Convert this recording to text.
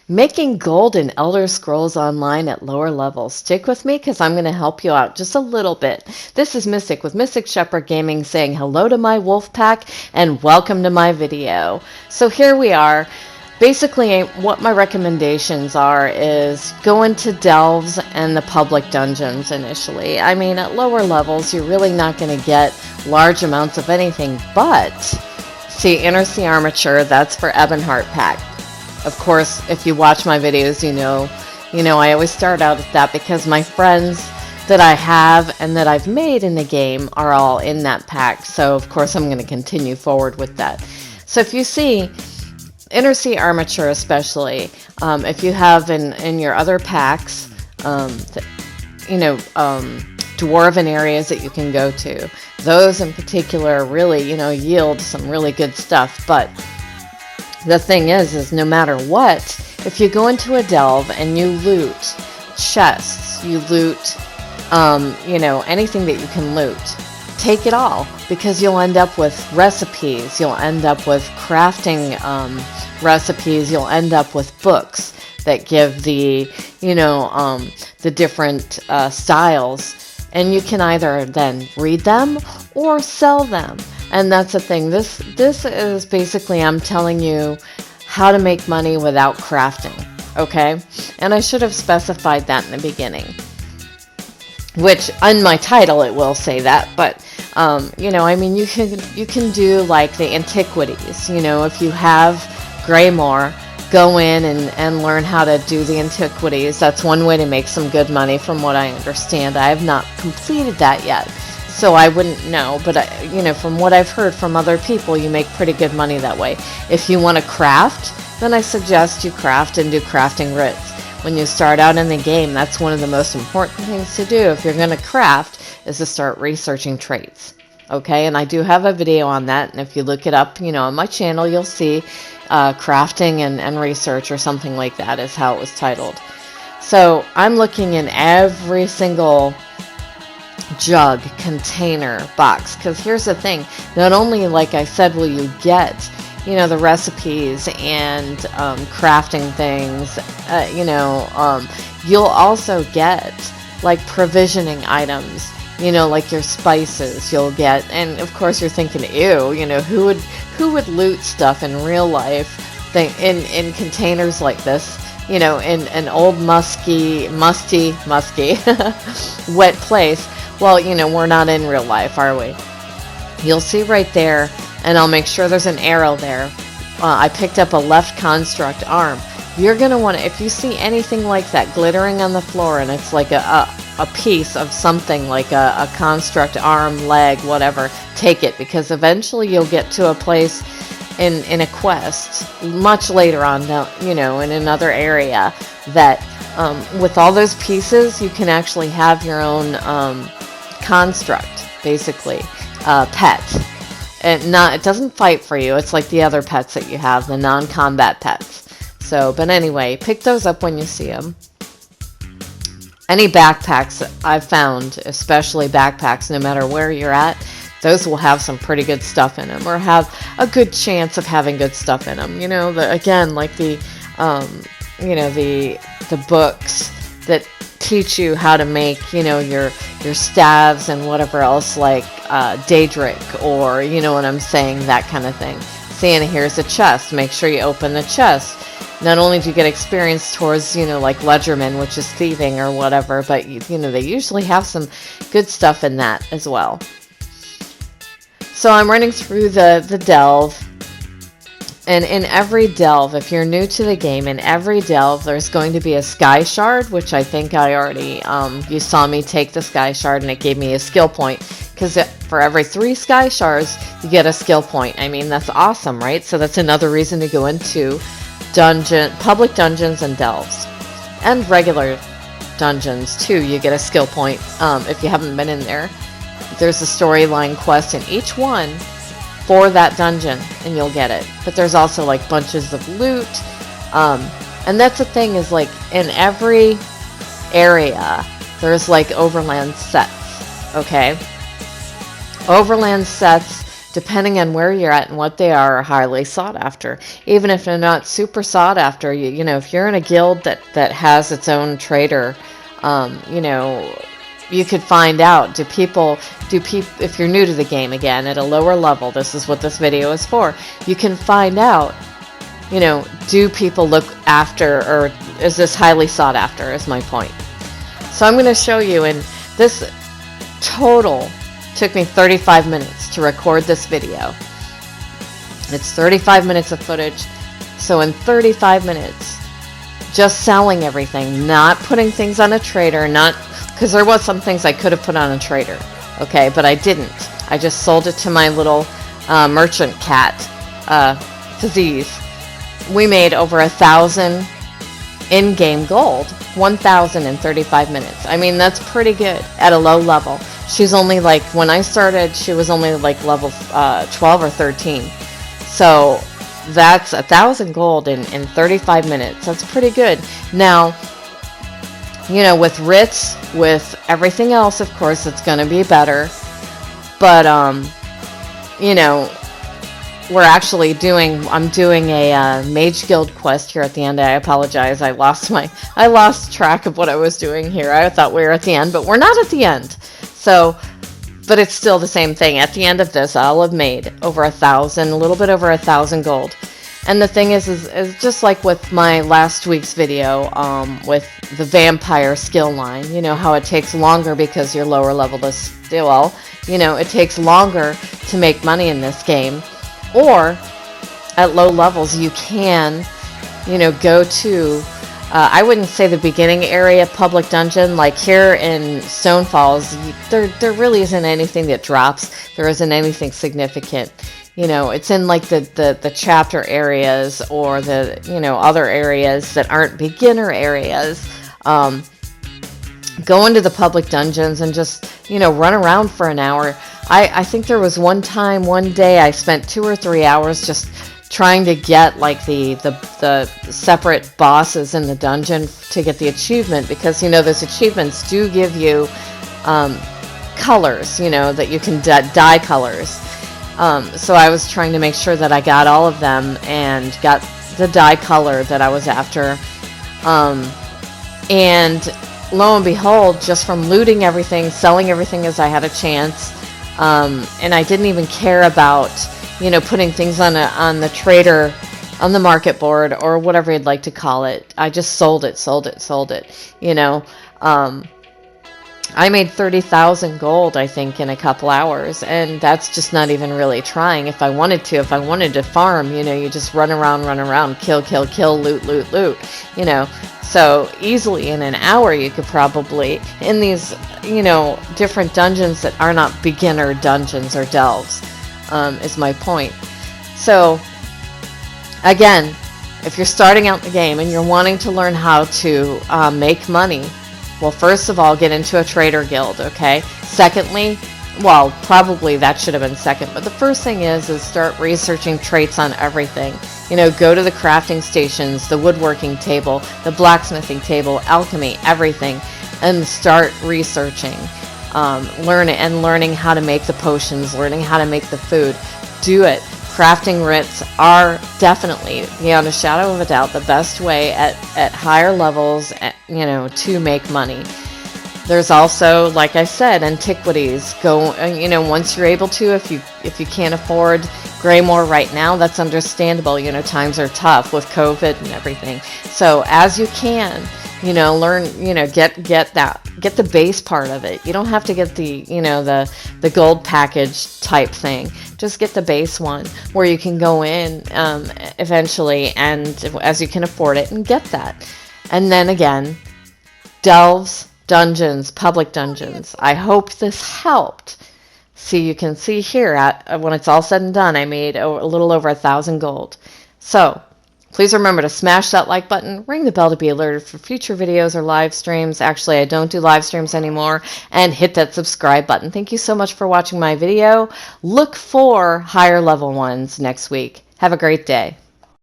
Making gold in Elder Scrolls Online at lower levels. Stick with me because I'm going to help you out just a little bit. This is Mystic with Mystic Shepherd Gaming saying hello to my wolf pack and welcome to my video. So here we are. Basically, what my recommendations are is go into delves and the public dungeons initially. I mean, at lower levels, you're really not going to get large amounts of anything, but see, Inner Sea Armature, that's for Ebonheart pack. Of course, if you watch my videos, you know, I always start out at that because my friends that I have and that I've made in the game are all in that pack. So, of course, I'm going to continue forward with that. So if you see Inner Sea Armature especially, if you have in your other packs, dwarven areas that you can go to, those in particular really, yield some really good stuff. But the thing is no matter what, if you go into a delve and you loot chests, you loot, anything that you can loot, take it all, because you'll end up with recipes, you'll end up with crafting recipes, you'll end up with books that give the, the different styles, and you can either then read them or sell them. And that's the thing. This is basically, I'm telling you how to make money without crafting, okay? And I should have specified that in the beginning, which on my title it will say that, but I mean, you can do like the antiquities. If you have Greymore, go in and learn how to do the antiquities. That's one way to make some good money from what I understand. I have not completed that yet, so I wouldn't know, but from what I've heard from other people, you make pretty good money that way. If you want to craft, then I suggest you craft and do crafting writs. When you start out in the game, that's one of the most important things to do if you're going to craft, is to start researching traits. Okay, and I do have a video on that, and if you look it up, on my channel, you'll see crafting and research or something like that is how it was titled. So I'm looking in every single jug, container, box, because here's the thing, not only, like I said, will you get the recipes and crafting things, you'll also get like provisioning items, like your spices you'll get. And of course you're thinking, ew, who would loot stuff in real life in containers like this, in an old musty wet place. Well, we're not in real life, are we? You'll see right there, and I'll make sure there's an arrow there. I picked up a left construct arm. You're going to want to, if you see anything like that glittering on the floor, and it's like a piece of something, like a construct arm, leg, whatever, take it, because eventually you'll get to a place in a quest much later on, in another area, that with all those pieces, you can actually have your own construct, basically, pet. And it doesn't fight for you. It's like the other pets that you have, the non-combat pets. So, but anyway, pick those up when you see them. Any backpacks I've found, especially backpacks, no matter where you're at, those will have some pretty good stuff in them, or have a good chance of having good stuff in them. Again, like the books that teach you how to make, your staves and whatever else, like Daedric, or what I'm saying, that kind of thing. See, and here's a chest. Make sure you open the chest. Not only do you get experience towards, like Ledgerman, which is thieving or whatever, but they usually have some good stuff in that as well. So I'm running through the delve. And in every delve, if you're new to the game, in every delve, there's going to be a sky shard, which I think I already, you saw me take the sky shard, and it gave me a skill point, because for every 3 sky shards, you get a skill point. I mean, that's awesome, right? So that's another reason to go into public dungeons and delves. And regular dungeons, too, you get a skill point if you haven't been in there. There's a storyline quest in each one for that dungeon, and you'll get it. But there's also like bunches of loot, and that's the thing, is like in every area there's like overland sets. Okay, overland sets depending on where you're at and what they are highly sought after. Even if they're not super sought after, you know, if you're in a guild that has its own trader, you know, you could find out, if you're new to the game, again, at a lower level, this is what this video is for, you can find out, you know, do people look after, or is this highly sought after, is my point. So I'm going to show you, and this total took me 35 minutes to record this video. It's 35 minutes of footage, so in 35 minutes, just selling everything, not putting things on a trader, not, because there was some things I could have put on a trader, okay, but I didn't. I just sold it to my little merchant cat, Disease. We made over 1,000 in-game gold, 1,000 in 35 minutes. I mean, that's pretty good at a low level. She's only like, when I started, she was only like level 12 or 13. So that's 1,000 gold in 35 minutes. That's pretty good. Now, you know, with Ritz, with everything else, of course, it's going to be better. But, you know, I'm doing a Mage Guild quest here at the end. I apologize. I lost track of what I was doing here. I thought we were at the end, but we're not at the end. So, but it's still the same thing. At the end of this, I'll have made over 1,000, a little bit over 1,000 gold. And the thing is just like with my last week's video, with the vampire skill line, you know, how it takes longer because you're lower level to still, well, you know, it takes longer to make money in this game. Or at low levels, you can, you know, go to, I wouldn't say the beginning area public dungeon, like here in Stone Falls, there really isn't anything that drops. There isn't anything significant. You know, it's in like the chapter areas or the, you know, other areas that aren't beginner areas. Go into the public dungeons and just, you know, run around for an hour. I think there was one day I spent 2 or 3 hours just trying to get like the separate bosses in the dungeon to get the achievement, because, you know, those achievements do give you colors, you know, that you can dye colors. So I was trying to make sure that I got all of them and got the dye color that I was after. And lo and behold, just from looting everything, selling everything as I had a chance, and I didn't even care about, you know, putting things on the trader, on the market board, or whatever you'd like to call it. I just sold it, you know. I made 30,000 gold, I think, in a couple hours, and that's just not even really trying. If I wanted to farm, you know, you just run around, kill, loot, you know. So easily in an hour, you could probably, in these, you know, different dungeons that are not beginner dungeons or delves, is my point. So, again, if you're starting out in the game and you're wanting to learn how to make money, well, first of all, get into a trader guild, okay? Secondly, well, probably that should have been second, but the first thing is start researching traits on everything. You know, go to the crafting stations, the woodworking table, the blacksmithing table, alchemy, everything, and start researching. Learning how to make the potions, learning how to make the food. Do it. Crafting writs are definitely, beyond a shadow of a doubt, the best way at higher levels, you know, to make money. There's also, like I said, antiquities. Go, you know, once you're able to, if you can't afford Greymoor right now, that's understandable. You know, times are tough with COVID and everything. So as you can, you know, learn, you know, get the base part of it. You don't have to get the, you know, the gold package type thing. Just get the base one where you can go in eventually, and as you can afford it, and get that. And then again, delves, dungeons, public dungeons. I hope this helped. See, you can see here, when it's all said and done, I made a little over 1,000 gold. So, please remember to smash that like button, ring the bell to be alerted for future videos or live streams. Actually, I don't do live streams anymore. And hit that subscribe button. Thank you so much for watching my video. Look for higher level ones next week. Have a great day.